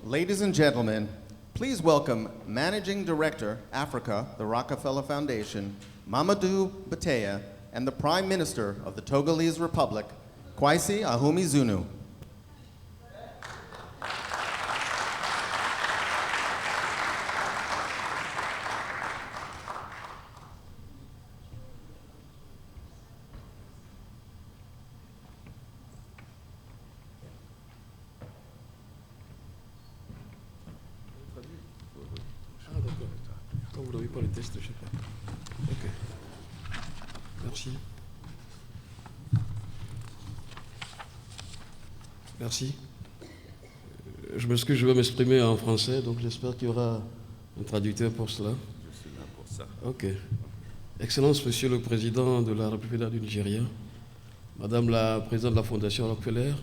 Ladies and gentlemen, please welcome Managing Director, Africa, the Rockefeller Foundation, Mamadou Bateya, and the Prime Minister of the Togolese Republic, Kwesi Ahumi-Zunu. Vous n'avez pas le test, je sais pas. Ok. Merci. Merci. Je m'excuse, je vais m'exprimer en français, donc j'espère qu'il y aura un traducteur pour cela. Je suis là pour ça. Ok. Excellence, Monsieur le Président de la République du Nigeria, Madame la Présidente de la Fondation Rockefeller,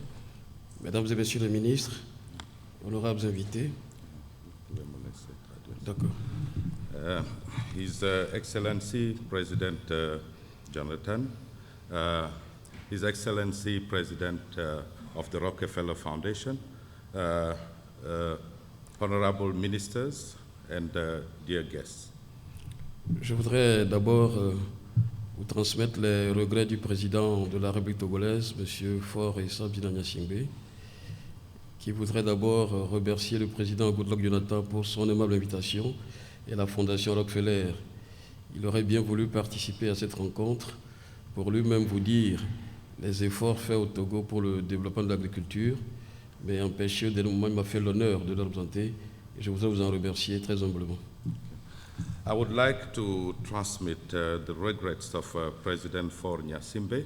Mesdames et Messieurs les ministres, honorables invités. Vous pouvez me laisser traduire. D'accord. His Excellency President Jonathan, His Excellency President of the Rockefeller Foundation, honorable ministers and dear guests. Je voudrais d'abord vous transmettre les regrets du président de la République togolaise, M. Faure Issa Gnassingbé, qui voudrait d'abord remercier le président Goodluck Jonathan pour son aimable invitation et la Fondation Rockefeller. Il aurait bien voulu participer à cette rencontre pour lui-même vous dire les efforts faits au Togo pour le développement de l'agriculture, mais empêché dès le moment où il m'a fait l'honneur de le représenter, et je voudrais vous en remercier très humblement. I would like to transmit the regrets of President Faure Gnassingbé,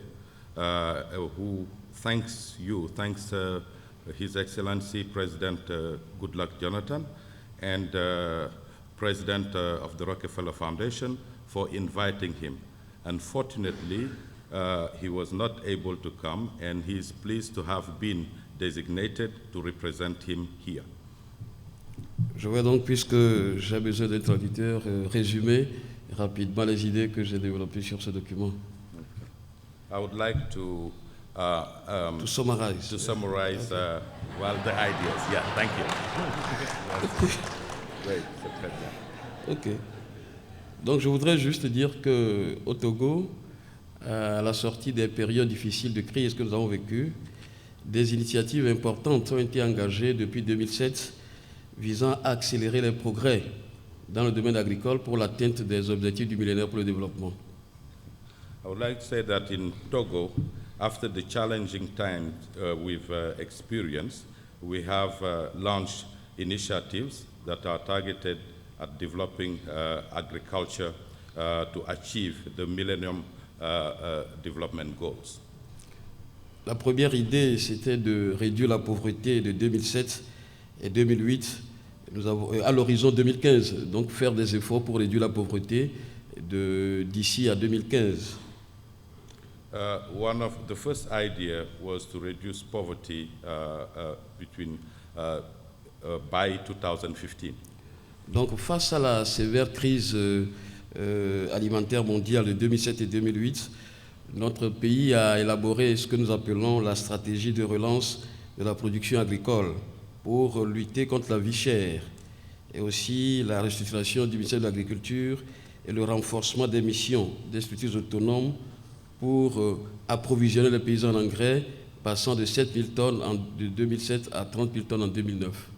who thanks His Excellency President Goodluck Jonathan and President of the Rockefeller Foundation for inviting him. Unfortunately, he was not able to come, and he is pleased to have been designated to represent him here. Je vais donc, puisque j'ai besoin d'un traducteur, résumer rapidement les idées que j'ai développées sur ce document. I would like to summarize. Well, the ideas. Yeah, thank you. Great, c'est très bien. Ok. Donc je voudrais juste dire qu'au Togo, à la sortie des périodes difficiles de crise que nous avons vécues, des initiatives importantes ont été engagées depuis 2007 visant à accélérer les progrès dans le domaine agricole pour l'atteinte des objectifs du millénaire pour le développement. I would like to say that in Togo, after the challenging times we've experienced, we have launched initiatives that are targeted at developing agriculture to achieve the Millennium Development Goals. La première idée, c'était de réduire la pauvreté de 2007 et 2008 à l'horizon 2015, donc faire des efforts pour réduire la pauvreté d'ici à 2015. One of the first idea was to reduce poverty by 2015. Donc, face à la sévère crise alimentaire mondiale de 2007 et 2008, notre pays a élaboré ce que nous appelons la stratégie de relance de la production agricole pour lutter contre la vie chère et aussi la restructuration du ministère de l'Agriculture et le renforcement des missions des structures autonomes pour approvisionner les paysans en engrais, passant de 7 000 tonnes en 2007 à 30 000 tonnes en 2009.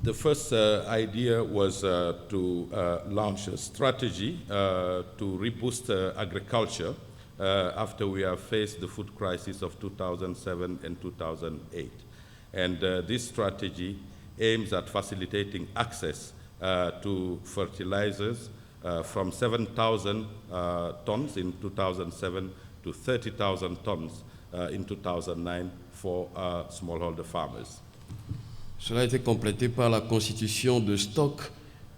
The first idea was to launch a strategy to reboost agriculture after we have faced the food crisis of 2007 and 2008. And this strategy aims at facilitating access to fertilizers from 7,000 tons in 2007 to 30,000 tons in 2009 for smallholder farmers. Cela a été complété par la constitution de stocks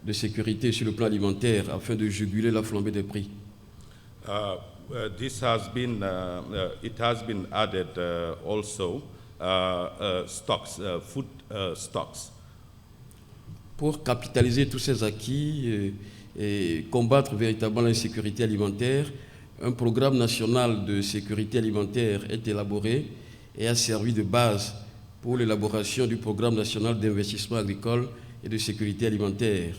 de sécurité sur le plan alimentaire afin de juguler la flambée des prix. It has been added also stocks, food stocks. Pour capitaliser tous ces acquis et combattre véritablement l'insécurité alimentaire, un programme national de sécurité alimentaire est élaboré et a servi de base pour l'élaboration du programme national d'investissement agricole et de sécurité alimentaire,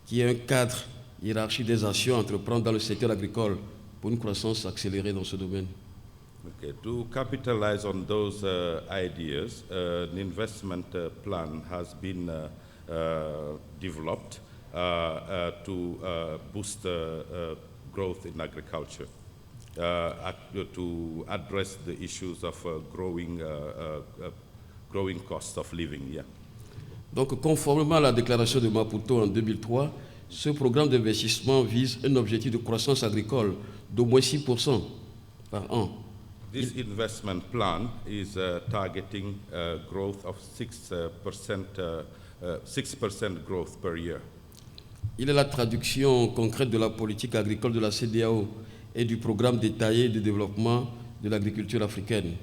qui est un cadre hiérarchique des actions à entreprendre dans le secteur agricole pour une croissance accélérée dans ce domaine. Okay, to capitalize on those ideas, an investment plan has been developed to boost growth in agriculture, to address the issues of growing cost of living. Yeah. Donc, conformément à la déclaration de Maputo en 2003, ce programme d'investissement vise un objectif de croissance agricole d'au moins 6% par an. This investment plan is targeting growth of 6% growth per year. Il est la traduction concrète de la politique agricole de la CEDEAO et du programme détaillé de développement de l'agriculture africaine.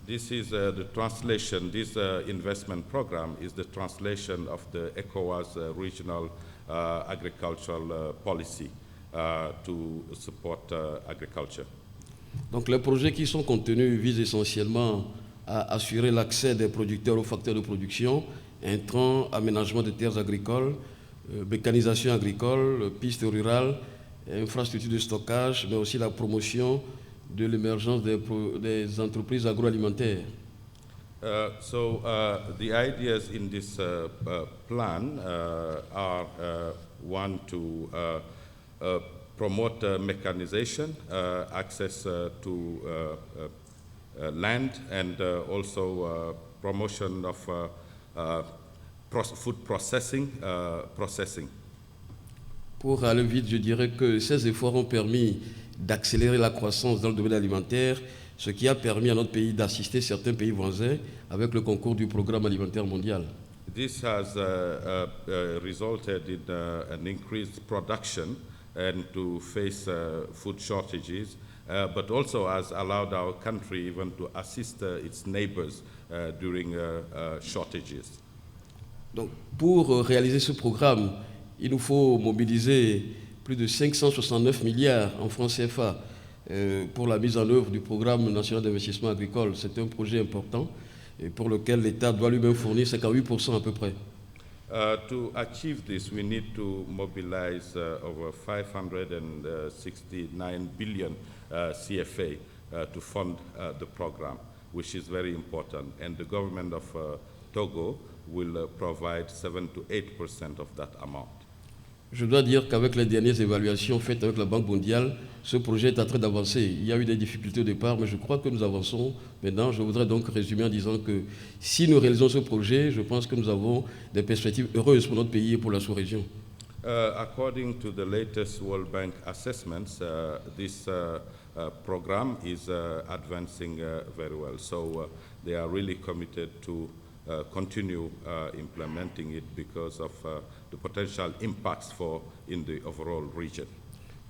This is the translation, this investment program is the translation of the ECOWAS regional agricultural policy to support agriculture. Donc les projets qui sont contenus visent essentiellement à assurer l'accès des producteurs aux facteurs de production, intrants, aménagement de terres agricoles, mécanisation agricole, pistes rurales, infrastructures de stockage, mais aussi la promotion de l'émergence des entreprises agroalimentaires. The ideas in this plan are one to promote mechanization, access to land, and also promotion of food processing. Pour aller vite, je dirais que ces efforts ont permis d'accélérer la croissance dans le domaine alimentaire, ce qui a permis à notre pays d'assister certains pays voisins avec le concours du Programme alimentaire mondial. This has resulted in an increased production and to face food shortages, but also has allowed our country even to assist its neighbors during shortages. Donc, pour réaliser ce programme, il nous faut mobiliser plus de 569 milliards en francs CFA pour la mise en œuvre du programme national d'investissement agricole. C'est un projet important et pour lequel l'État doit lui-même fournir 58% à peu près. To achieve this, we need to mobilize over 569 billion CFA to fund the program, which is very important. And the government of Togo will provide 7 to 8% of that amount. Je dois dire qu'avec les dernières évaluations faites avec la Banque mondiale, ce projet est en train d'avancer. Il y a eu des difficultés au départ, mais je crois que nous avançons maintenant. Je voudrais donc résumer en disant que si nous réalisons ce projet, je pense que nous avons des perspectives heureuses pour notre pays et pour la sous-région. According to the latest World Bank assessments, this program is advancing very well. So they are really committed to continue implementing it because of the potential impacts in the overall region.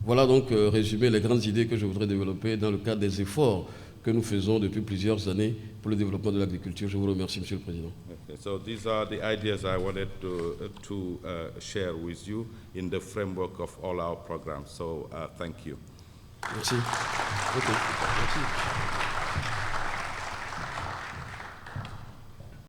Voilà donc résumé les grandes idées que je voudrais développer dans le cadre des efforts que nous faisons depuis plusieurs années pour le développement de l'agriculture. Je vous remercie, Monsieur le Président. Okay, so these are the ideas I wanted to share with you in the framework of all our programs. So thank you. Merci. Okay. Merci.